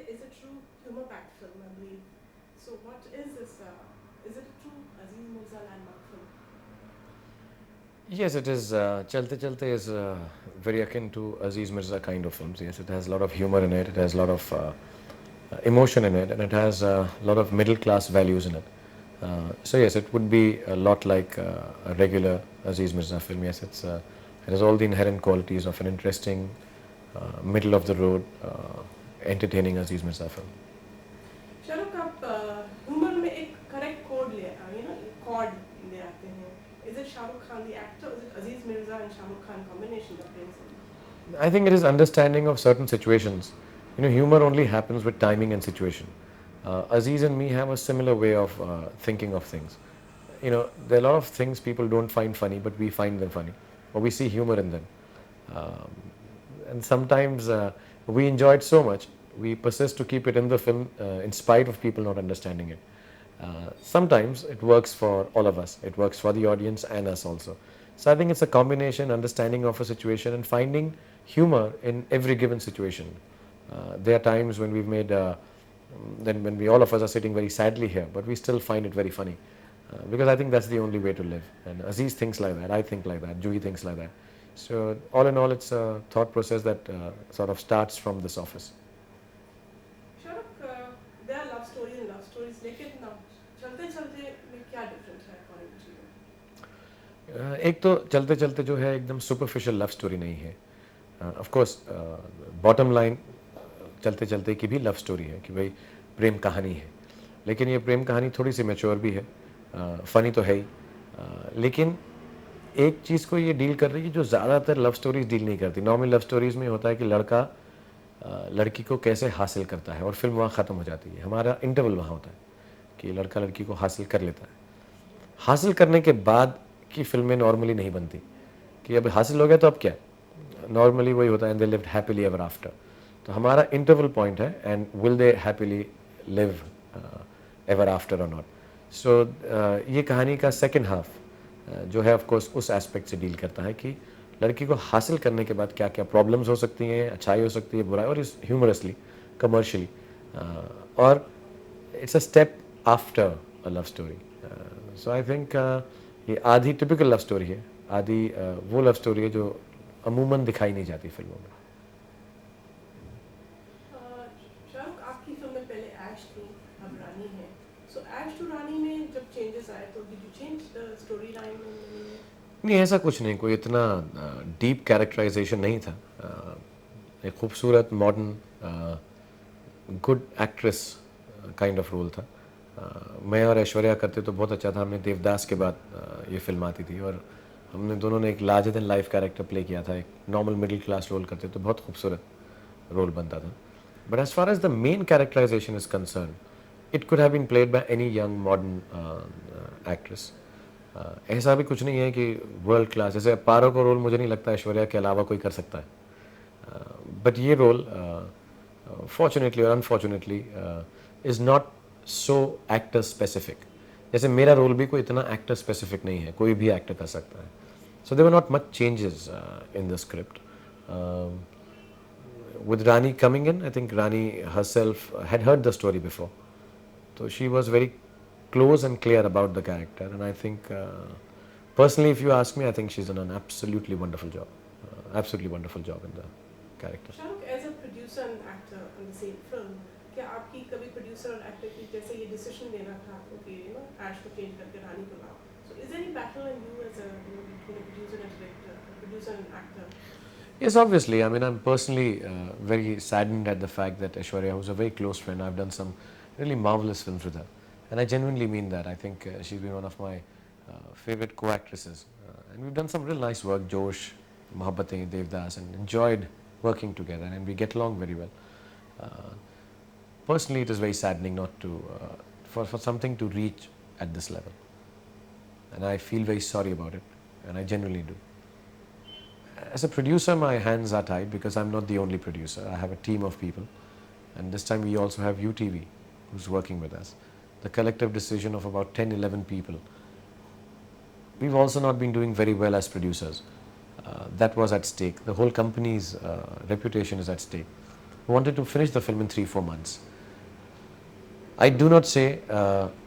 is a true humor-packed film, I believe. So what is this? Is it a true Aziz Mirza landmark film? Yes, it is. Chalte Chalte is very akin to Aziz Mirza kind of films. Yes, it has a lot of humor in it. It has a lot of emotion in it, and it has a lot of middle class values in it. So yes, it would be a lot like a regular Aziz Mirza film. Yes, it has all the inherent qualities of an interesting, middle of the road, entertaining Aziz Mirza film. Shahrukh आप humor में एक correct chord ले chord ले आते हैं. Is it Shahrukh Khan the actor? Or is it Aziz Mirza and Shahrukh Khan combination that brings in? I think it is understanding of certain situations. Humor only happens with timing and situation. Aziz and me have a similar way of thinking of things. There are a lot of things people don't find funny, but we find them funny, or we see humor in them. Um, and sometimes we enjoy it so much, we persist to keep it in the film in spite of people not understanding it. Sometimes it works for all of us. It works for the audience and us also. So I think it's a combination, understanding of a situation and finding humor in every given situation. There are times when we've made, then when we all of us are sitting very sadly here, but we still find it very funny. Because I think that's the only way to live. And Aziz thinks like that, I think like that, Juhi thinks like that. So all in all, it's a thought process that sort of starts from this office. Shahrukh, there are love stories and love stories, लेकिन चलते चलते में क्या difference है according to you? एक तो चलते चलते जो है एकदम सुपरफिशियल लव स्टोरी नहीं है. ऑफ कोर्स बॉटम लाइन चलते चलते की भी लव स्टोरी है कि भाई प्रेम कहानी है, लेकिन ये प्रेम कहानी थोड़ी सी मैच्योर भी है, फ़नी तो है ही, लेकिन एक चीज़ को ये डील कर रही है जो ज़्यादातर लव स्टोरीज डील नहीं करती. नॉर्मल लव स्टोरीज़ में होता है कि लड़का लड़की को कैसे हासिल करता है और फिल्म वहाँ ख़त्म हो जाती है. हमारा इंटरवल वहाँ होता है कि लड़का लड़की को हासिल कर लेता है. हासिल करने के बाद की फिल्में नॉर्मली नहीं बनती कि अब हासिल हो गया तो अब क्या. नॉर्मली वही होता है, and they lived happily ever after. तो हमारा इंटरवल पॉइंट है, and will they happily live ever after और नॉट. सो ये कहानी का सेकेंड हाफ जो है ऑफ कोर्स उस एस्पेक्ट से डील करता है कि लड़की को हासिल करने के बाद क्या क्या प्रॉब्लम्स हो सकती हैं, अच्छाई हो सकती है, बुराई, और इस ह्यूमरसली, कमर्शियली, और it's a step after a love story. So I think ये आधी टिपिकल लव स्टोरी है, आधी वो लव स्टोरी है जो अमूमन दिखाई नहीं जाती फिल्मों में. शाहरुख, आपकी फिल्म में पहले ऐश थी, अब रानी है. सो ऐश टू रानी में जब चेंजेस आए तो did you change the story line में? नहीं, ऐसा कुछ नहीं, कोई इतना डीप कैरेक्टराइजेशन नहीं था. एक खूबसूरत modern good actress kind of role था. मैं और ऐश्वर्या करते तो बहुत अच्छा था. हमने देवदास के बाद ये फिल्म आती थी और हमने दोनों ने एक larger than life character play किया था. एक नॉर्मल मिडिल क्लास रोल करते तो बहुत खूबसूरत रोल बनता था. But as far as the main characterisation is concern, it could have been played by any young modern actress. ऐसा भी कुछ नहीं है कि वर्ल्ड क्लास, जैसे पारो का रोल मुझे नहीं लगता ऐश्वर्या के अलावा कोई कर सकता है. बट ये रोल फॉर्चुनेटली और unfortunately is not so actor specific. जैसे मेरा रोल भी कोई इतना एक्टर स्पेसिफिक नहीं है, कोई भी एक्टर कर सकता है. So there were not much changes in the script. With Rani coming in, I think Rani herself had heard the story before. So she was very close and clear about the character, and I think personally, if you ask me, I think she's done an absolutely wonderful job. Absolutely wonderful job in the character. Shahrukh, as a producer and actor on the same film, क्या आपकी कभी producer और actor की जैसे ये decision लेना था आपको कि ऐश को चेंज करके रानी को लाओ? So is there any battle in you as a between a producer and director, a producer and actor? Yes, obviously. I mean, I'm personally very saddened at the fact that Aishwarya, who's a very close friend, I've done some really marvelous films with her. And I genuinely mean that. I think she's been one of my favorite co-actresses. And we've done some real nice work, Josh, Mohabbatein, Devdas, and enjoyed working together. And we get along very well. Personally, it is very saddening not to, for something to reach at this level. And I feel very sorry about it. And I genuinely do. As a producer, my hands are tied because I'm not the only producer. I have a team of people, and this time we also have UTV who's working with us. The collective decision of about 10, 11 people. We've also not been doing very well as producers. That was at stake. The whole company's reputation is at stake. who wanted to finish the film in 3-4 months. I do not say,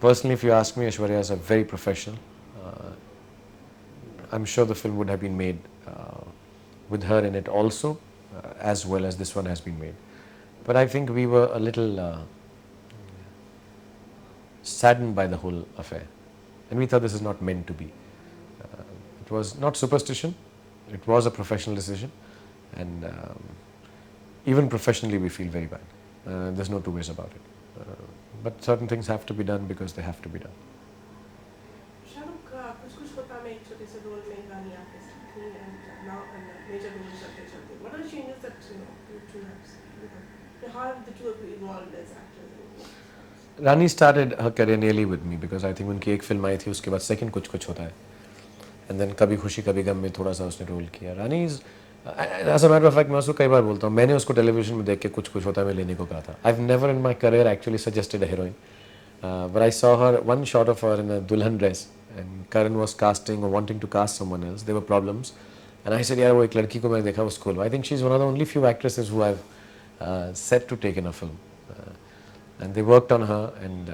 personally, if you ask me, Aishwarya is a very professional. I'm sure the film would have been made with her in it also, as well as this one has been made. But I think we were a little saddened by the whole affair, and we thought this is not meant to be. It was not superstition, it was a professional decision, and even professionally we feel very bad. There's no two ways about it. But certain things have to be done because they have to be done. Shahrukh कुछ कुछ होता में एक छोटे से role में गानी artist थी and now in a major role चलते चलते. What are the changes that you two have? How have the two of you evolved as actors? Rani started her career nearly with me because I think उनकी एक film आई थी, उसके बाद second कुछ कुछ होता है, and then कभी खुशी कभी गम में थोड़ा सा उसने रोल किया. Rani is, as a matter of fact, मैं उसको कई बार बोलता हूँ, मैंने उसको टेलीविजन में देख के कुछ कुछ होता है मैं लेने को कहा था. I've never in my career actually suggested a heroine, but I saw her, one shot of her in a dulhan dress, and Karan was casting or wanting to cast someone else. There were problems, and I said, यार वो एक लड़की को मैं देखा वो school. I think she's one of the only few actresses who I've set to take in a film, and they worked on her, and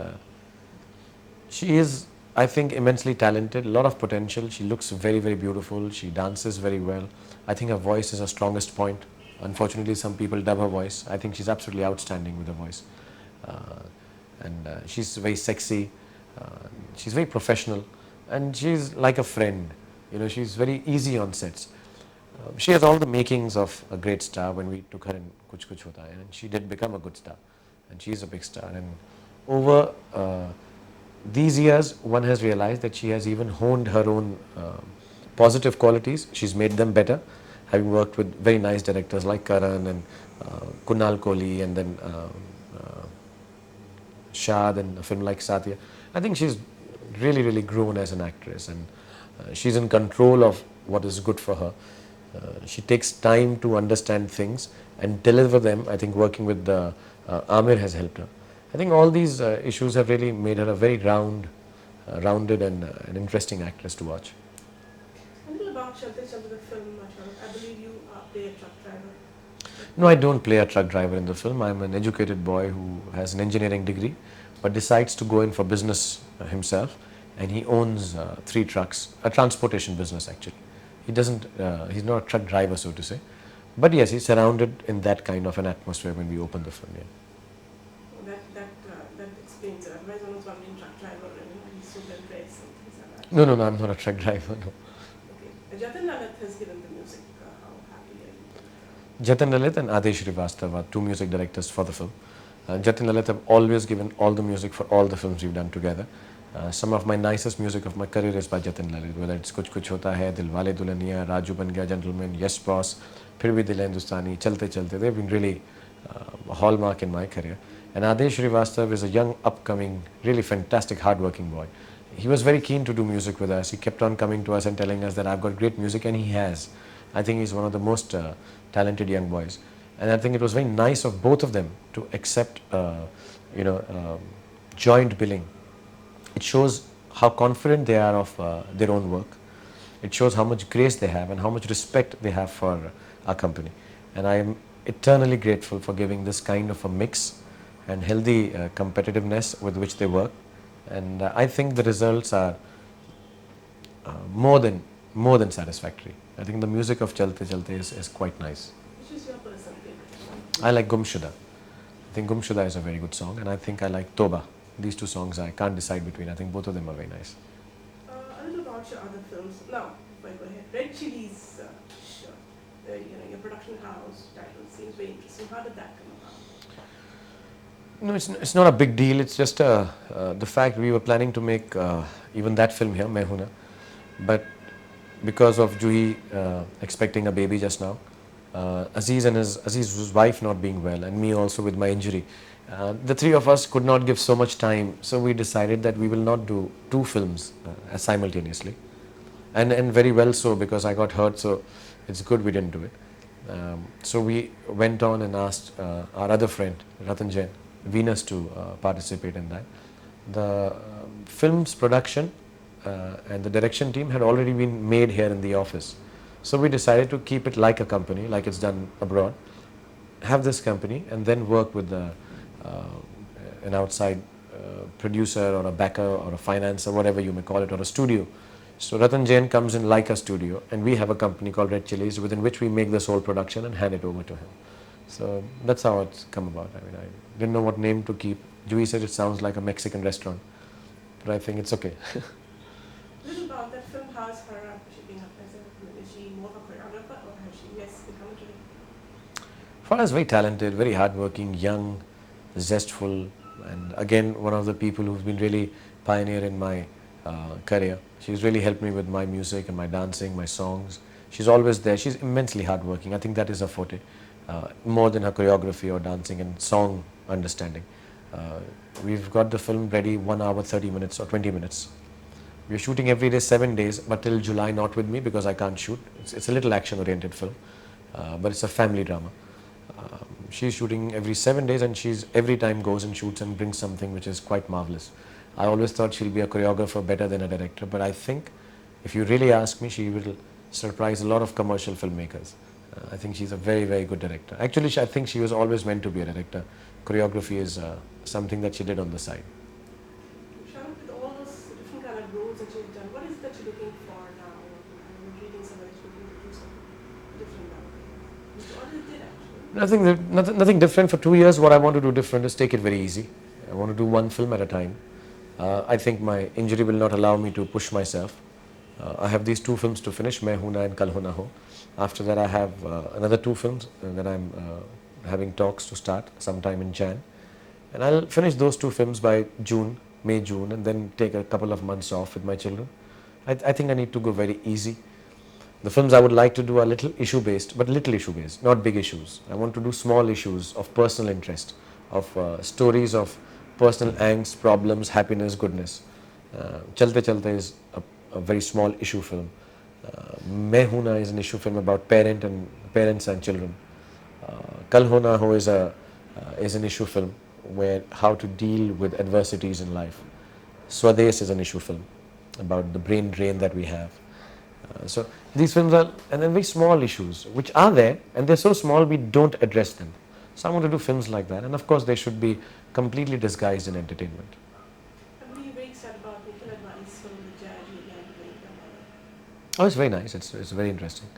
she is, I think, immensely talented, a lot of potential. She looks very, very beautiful. She dances very well. I think her voice is her strongest point. Unfortunately, some people dub her voice. I think she's absolutely outstanding with her voice. And she's very sexy. She's very professional. And she's like a friend. You know, she's very easy on sets. She has all the makings of a great star when we took her in Kuch Kuch Hota Hai. And she did become a good star. And she's a big star. And over these years, one has realized that she has even honed her own positive qualities. She's made them better, having worked with very nice directors like Karan and Kunal Kohli, and then Shad, and a film like Satya. I think she's really, really grown as an actress, and she's in control of what is good for her. She takes time to understand things and deliver them. I think working with Amir has helped her. I think all these issues have really made her a very rounded and an interesting actress to watch. A little about Chalte Chalte, the film, Shahrukh. I believe you play a truck driver. No, I don't play a truck driver in the film. I'm an educated boy who has an engineering degree, but decides to go in for business himself, and he owns 3 trucks, a transportation business actually. He doesn't, he's not a truck driver, so to say, but yes, he's surrounded in that kind of an atmosphere when we open the film. Yeah. That explains it. Otherwise, one was wondering truck driver and he's so well dressed and things like that. No, I'm not a truck driver, no. Okay. Jatin Lalit has given the music. How happy are you? Jatin Lalit and Adesh Srivastava are 2 music directors for the film. Jatin Lalit have always given all the music for all the films we've done together. Some of my nicest music of my career is by Jatin Lalit, whether it's Kuch Kuch Hota Hai, Dilwale Dulhaniya, Raju Ban Gaya Gentleman, Yes Boss, Phir Bhi Dil Hai Hindustani, Chalte Chalte. They've been really a hallmark in my career. And Adesh Srivastava is a young, upcoming, really fantastic, hard-working boy. He was very keen to do music with us. He kept on coming to us and telling us that I've got great music, and he has. I think he's one of the most talented young boys. And I think it was very nice of both of them to accept, joint billing. It shows how confident they are of their own work. It shows how much grace they have and how much respect they have for our company. And I am eternally grateful for giving this kind of a mix and healthy competitiveness with which they work. And I think the results are more than satisfactory. I think the music of Chalte Chalte is quite nice. Which is your personal favorite? I like Gumshuda. I think Gumshuda is a very good song, and I think I like Toba. These 2 songs I can't decide between. I think both of them are very nice. A little about your other films. Now, before I go ahead, Red Chillies, your production house title seems very interesting. How did that come about? No, it's not a big deal. It's just the fact we were planning to make even that film here, Main Hoon Na, but because of Juhi expecting a baby just now, Aziz's wife not being well, and me also with my injury, the 3 of us could not give so much time. So we decided that we will not do 2 films simultaneously, and very well so, because I got hurt. So it's good we didn't do it. So we went on and asked our other friend Ratan Jain, Venus, to participate in that. The film's production and the direction team had already been made here in the office. So we decided to keep it like a company, like it's done abroad. have this company and then work with an outside producer or a backer or a financer, whatever you may call it, or a studio. So Ratan Jain comes in like a studio, and we have a company called Red Chilies within which we make this whole production and hand it over to him. So that's how it's come about. I mean, I didn't know what name to keep. Jui said it sounds like a Mexican restaurant, but I think it's okay. Little about that film, how's her shaping up as a, is she more of a choreographer or has she become a director? Farah's very talented, very hardworking, young, zestful, and again one of the people who's been really pioneer in my career. She's really helped me with my music and my dancing, my songs. She's always there. She's immensely hardworking. I think that is her forte, more than her choreography or dancing and song understanding. We've got the film ready 1 hour 30 minutes or 20 minutes. We're shooting every day 7 days, but till July not with me because I can't shoot. It's a little action oriented film, but it's a family drama. She's shooting every 7 days, and she's every time goes and shoots and brings something which is quite marvelous. I always thought she'll be a choreographer better than a director, but I think if you really ask me, she will surprise a lot of commercial filmmakers. I think she's a very, very good director. Actually, I think she was always meant to be a director. Choreography is something that she did on the side. Shahrukh, with all those different kind of roles that you've done, what is it that you're looking for now? I'm reading somewhere that you're looking to do something different now. What is it actually? Nothing different. For 2 years, what I want to do different is take it very easy. I want to do one film at a time. I think my injury will not allow me to push myself. I have these 2 films to finish, Main Hoon Na and Kal Ho Na Ho. After that, I have another 2 films that I'm having talks to start sometime in Jan. And I'll finish those 2 films by May, June, and then take a couple of months off with my children. I think I need to go very easy. The films I would like to do are little issue based, but little issue based, not big issues. I want to do small issues of personal interest, of stories of personal angst, problems, happiness, goodness. Chalte Chalte is a very small issue film. Main Hoon Na is an issue film about parents and children. Kal Ho Na Ho is an issue film where how to deal with adversities in life. Swades is an issue film about the brain drain that we have. So these films are, and then very small issues which are there, and they're so small we don't address them. So I want to do films like that, and of course they should be completely disguised in entertainment. I believe you're very excited about Nikhil Advani's film, the Jazz again. Oh, it's very nice. It's very interesting.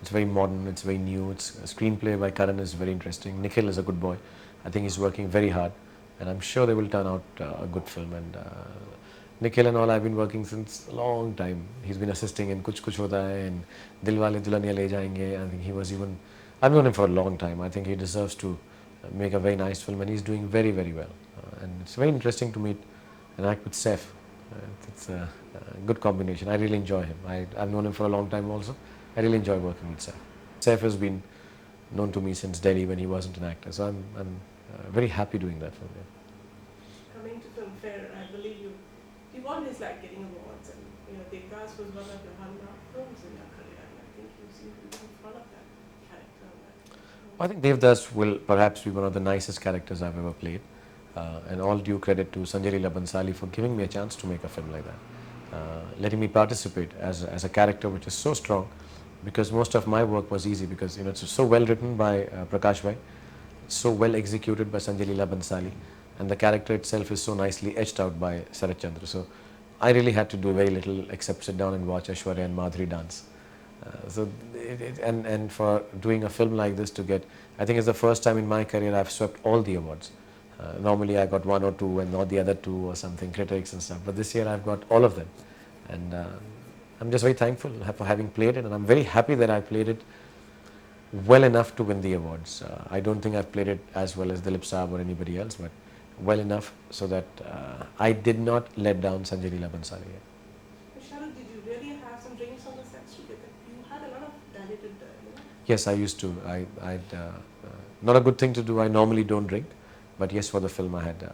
It's very modern. It's very new. It's a screenplay by Karan is very interesting. Nikhil is a good boy. I think he's working very hard, and I'm sure they will turn out a good film. And Nikhil and all, I've been working since a long time. He's been assisting in Kuch Kuch Hota Hai and Dilwale Dulhaniya Le Jayenge. I think I've known him for a long time. I think he deserves to make a very nice film, and he's doing very, very well. And it's very interesting to meet and act with Saif. It's a good combination. I really enjoy him. I've known him for a long time also. I really enjoy working with Saif. Saif has been known to me since Delhi when he wasn't an actor, so I'm very happy doing that for him. Coming to Filmfare, I believe you've always liked getting awards, and Devdas was one of your hallmark films in your career, and I think you seem to be in front of that character. I think Devdas will perhaps be one of the nicest characters I've ever played, and all due credit to Sanjay Leela Bhansali for giving me a chance to make a film like that, letting me participate as a character which is so strong, because most of my work was easy because it's so well written by Prakash Bhai, so well executed by Sanjay Leela Bhansali, and the character itself is so nicely etched out by Sarat Chandra. So I really had to do very little except sit down and watch Aishwarya and Madhuri dance. And for doing a film like this to get, I think it's the first time in my career I've swept all the awards. Normally I got 1 or 2 and not the other 2 or something, critics and stuff, but this year I've got all of them, and I'm just very thankful for having played it, and I'm very happy that I played it well enough to win the awards. I don't think I've played it as well as Dilip Saab or anybody else, but well enough so that I did not let down Sanjay Leela Bhansali. Shahrukh, did you really have some drinks on the set? You had a lot of dilated, Yes, I used to. Not a good thing to do. I normally don't drink, but yes, for the film I had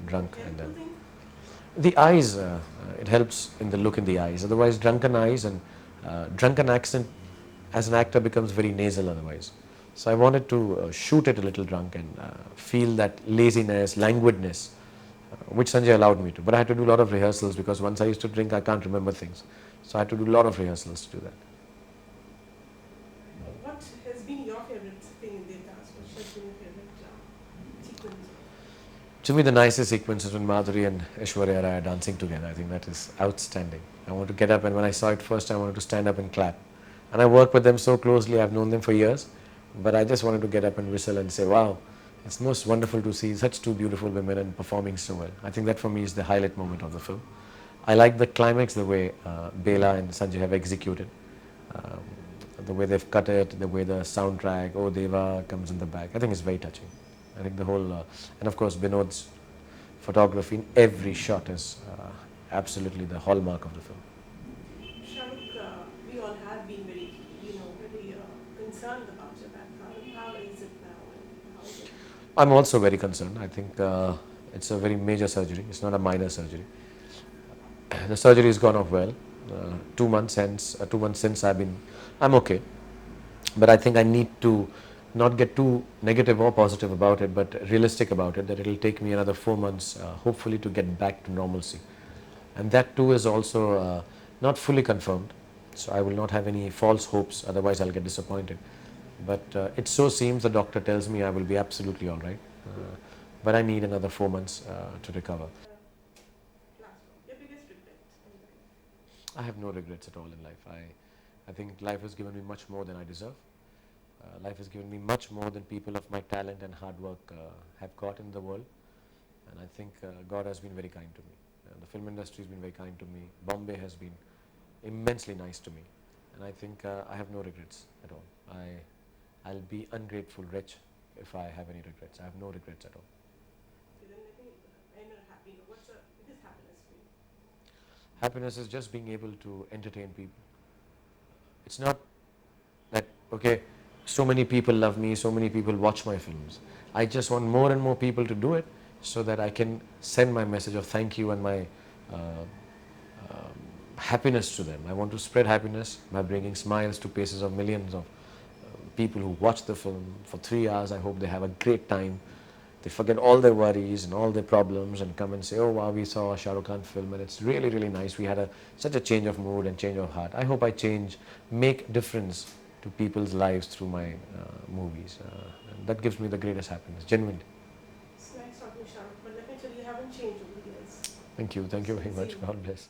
drunk. And then the eyes, it helps in the look in the eyes. Otherwise, drunken eyes and drunken accent as an actor becomes very nasal otherwise. So I wanted to shoot it a little drunk and feel that laziness, languidness, which Sanjay allowed me to. But I had to do a lot of rehearsals because once I used to drink, I can't remember things. So I had to do a lot of rehearsals to do that. What has been your favorite thing in Devdas? To me, the nicest sequence is when Madhuri and Aishwarya are dancing together. I think that is outstanding. I want to get up, and when I saw it first, I wanted to stand up and clap. And I work with them so closely. I've known them for years, but I just wanted to get up and whistle and say, "Wow, it's most wonderful to see such two beautiful women and performing so well." I think that for me is the highlight moment of the film. I like the climax, the way Bela and Sanjay have executed, um, the way they've cut it, the way the soundtrack, "Oh Deva" comes in the back. I think it's very touching. I think the whole, and of course Binod's photography in every shot is absolutely the hallmark of the film. Shahrukh, we all have been very, very concerned about your background. How is it now? And how is it? I'm also very concerned. I think it's a very major surgery. It's not a minor surgery. The surgery has gone off well. 2 months since I'm okay. But I think I need to not get too negative or positive about it, but realistic about it, that it'll take me another 4 months, hopefully, to get back to normalcy. And that too is also not fully confirmed. So I will not have any false hopes, otherwise I'll get disappointed. But it so seems the doctor tells me I will be absolutely all right. But I need another 4 months to recover. Last one. Your biggest regret in life? I have no regrets at all in life. I think life has given me much more than I deserve. Life has given me much more than people of my talent and hard work have got in the world. And I think God has been very kind to me. The film industry has been very kind to me. Bombay has been immensely nice to me. And I think I have no regrets at all. I'll be ungrateful wretch if I have any regrets. I have no regrets at all. Okay, then let me end on a happy note. What's the biggest happiness for you? Happiness is just being able to entertain people. It's not that, okay, so many people love me, so many people watch my films. I just want more and more people to do it so that I can send my message of thank you and my happiness to them. I want to spread happiness by bringing smiles to faces of millions of people who watch the film for 3 hours. I hope they have a great time. They forget all their worries and all their problems and come and say, "Oh wow, we saw a Shahrukh Khan film and it's really, really nice. We had such a change of mood and change of heart." I hope I make difference to people's lives through my movies. And that gives me the greatest happiness, genuinely. It's nice talking to Shahrukh, but let me tell you, you haven't changed over the years. Thank you very much. See you. God bless.